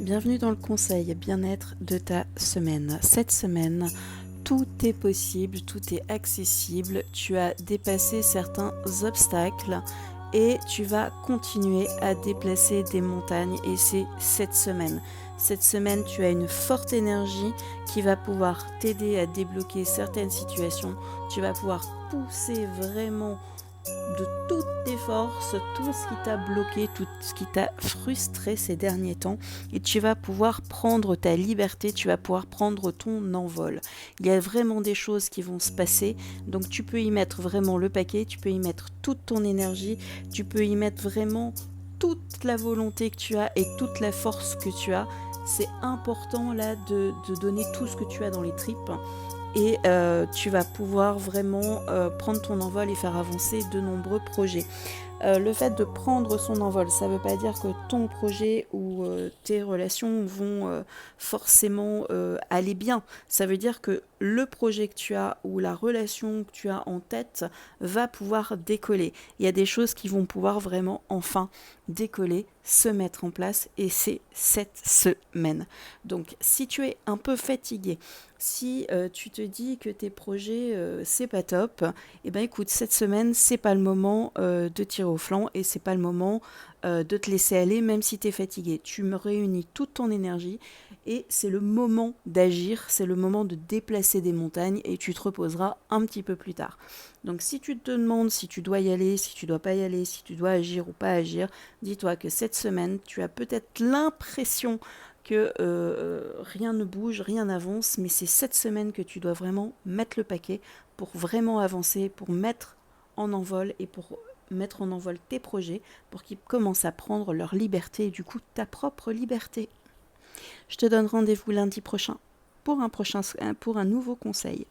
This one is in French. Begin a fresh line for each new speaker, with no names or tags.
Bienvenue dans le conseil bien-être de ta semaine. Cette semaine, tout est possible, tout est accessible. Tu as dépassé certains obstacles et tu vas continuer à déplacer des montagnes et c'est cette semaine. Cette semaine, tu as une forte énergie qui va pouvoir t'aider à débloquer certaines situations. Tu vas pouvoir pousser vraiment de toutes tes forces, tout ce qui t'a bloqué, tout ce qui t'a frustré ces derniers temps, et tu vas pouvoir prendre ta liberté, tu vas pouvoir prendre ton envol. Il y a vraiment des choses qui vont se passer, donc tu peux y mettre vraiment le paquet, tu peux y mettre toute ton énergie, tu peux y mettre vraiment toute la volonté que tu as et toute la force que tu as. C'est important là de donner tout ce que tu as dans les tripes et tu vas pouvoir vraiment prendre ton envol et faire avancer de nombreux projets. Le fait de prendre son envol, ça ne veut pas dire que ton projet ou tes relations vont forcément aller bien. Ça veut dire que le projet que tu as ou la relation que tu as en tête va pouvoir décoller. Il y a des choses qui vont pouvoir vraiment enfin décoller, se mettre en place et c'est cette semaine. Donc si tu es un peu fatigué, si tu te dis que tes projets c'est pas top, eh ben écoute, cette semaine c'est pas le moment de tirer au flanc et c'est pas le moment de te laisser aller même si tu es fatigué. Tu me réunis toute ton énergie et c'est le moment d'agir, c'est le moment de déplacer des montagnes et tu te reposeras un petit peu plus tard. Donc si tu te demandes si tu dois y aller, si tu dois pas y aller, si tu dois agir ou pas agir, dis-toi que cette semaine, tu as peut-être l'impression que rien ne bouge, rien n'avance, mais c'est cette semaine que tu dois vraiment mettre le paquet pour vraiment avancer, pour mettre en envol et pour mettre en envol tes projets pour qu'ils commencent à prendre leur liberté et du coup ta propre liberté. Je te donne rendez-vous lundi prochain pour un nouveau conseil.